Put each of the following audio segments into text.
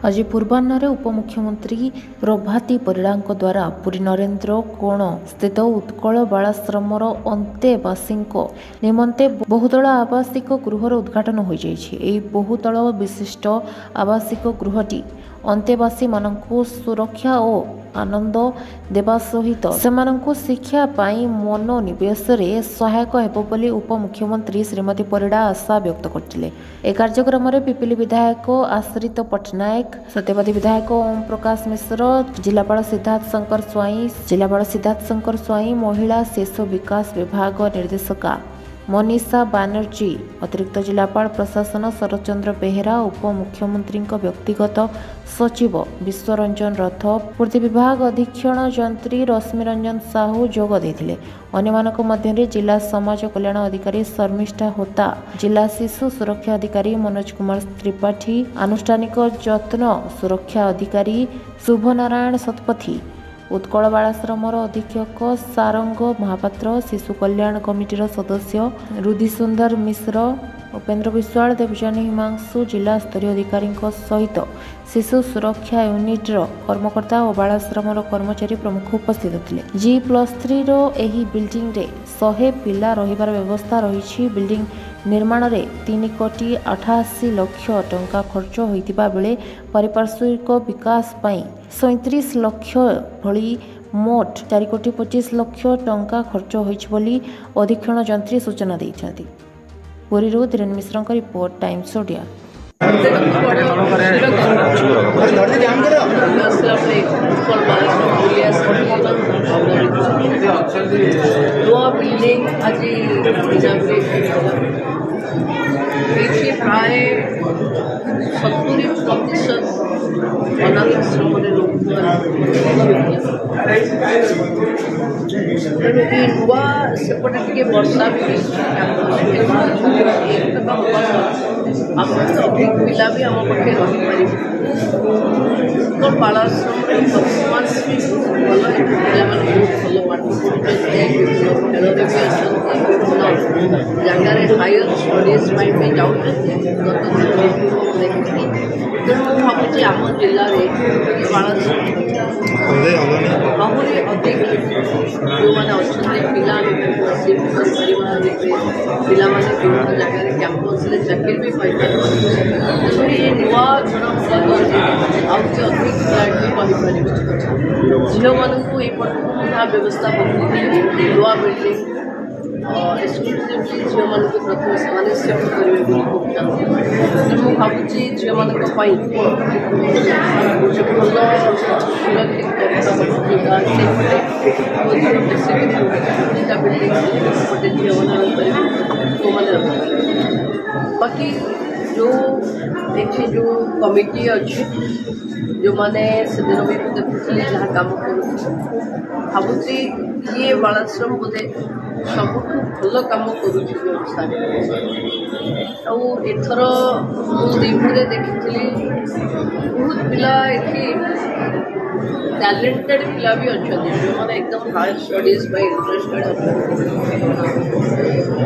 आज पूर्वाह्न उपमुख्यमंत्री प्रभाती परिड़ा द्वारा पुरी नरेन्द्र कोण स्थित उत्कल बालाश्रमर अंतेवासी निमंते बहुतल आवासिक गृहर उद्घाटन हो जाए। बहुतल विशिष्ट आवासिक गृहटी अंतेवासी मानकु सुरक्षा और आनंद देवा सहित सेमानंकु शिक्षा पाई मनोनिवेश सहायक हेबो बोली उपमुख्यमंत्री श्रीमती परिड़ा आशा व्यक्त करथिले। ए कार्यक्रम में पिपिली विधायक आश्रित पट्टनायक, सत्यवादी विधायक ओम प्रकाश मिश्र, जिलापाल सिद्धार्थ शंकर स्वाई, महिला शिशु विकास विभाग निर्देशका मनीषा बानर्जी, अतिरिक्त जिलापाल प्रशासन शरद चंद्र बेहेरा, उपमुख्यमंत्री व्यक्तिगत सचिव विश्वरंजन रथ, पूर्ति विभाग अधीक्षण जंत्री रश्मिरंजन साहू जोग देथिले। अन्यमानक मध्य जिला समाज कल्याण अधिकारी शर्मिष्ठा होता, जिला शिशु सुरक्षा अधिकारी मनोज कुमार त्रिपाठी, आनुष्ठानिक जत्न सुरक्षा अधिकारी शुभनारायण शतपथी, उत्कल बालाश्रमर अधीक्षक सारंग महापात्र, शिशु कल्याण कमिटीर सदस्य रुधिसुंदर मिश्र, उपेन्द्र विश्वाल, देवजानी हिमांशु, जिला स्तरीय अधिकारी सहित शिशु सुरक्षा यूनिट्र कर्मकर्ता और बालाश्रमर कर्मचारी प्रमुख उपस्थित थे। G+3 एही बिल्डिंग रे 100 पिला रहिबार व्यवस्था रही। बिल्डिंग निर्माण रे 3,88,00,000 टंका खर्च होइतिबा बेले पारिपार्श्विक विकास पाई 37 लाख भली मोट 4,25,00,000 टंका खर्च होइछि बोली अधीक्षण जंत्री सूचना दैछथि। पुरीरू धीरेन्द्र मिश्रଙ୍କ रिपोर्ट, टाइम्स ओडिया। प्राय 70% अनाथाश्रम नुआ सेपटे टे वर्षा भी अधिक पिला भी आम पाखे रही तो बालाश्रम वर्तमान भल पिला भल पाठ खेल भी जगार हायर स्टडीज भी जाऊँ गत देखी तेणु भावी आम जिले में बालाश्रम आहरी अधिक जो मैंने अच्छा पिला पिला विभिन्न जगह कैंपस चाकरी भी पाइपर ये नुआ जन अधिक पिला झील मानू ये व्यवस्था नुआ बिल्डिंग एक्सक्लूसिवली झील मान प्रथम से सेफ्ट करेंगे तेणु भावुँ झील मान बाकी जो देखिए जो कमिटी अच्छी जो मैंने से दिन भी देखुली जहाँ कम कर भावुँ ये बालाश्रम बोधे सब भल कम करुच्छा एथर मुझे देखी बहुत पिला टैलेंटेड पिला भी अच्छा जो मैंने एकदम हायर स्टडीज इंटरेस्टेड अच्छा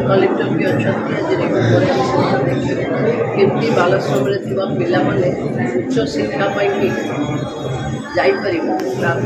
कलेक्टर भी अच्छा केमती बालाश्रम पिला उच्च शिक्षा जापर।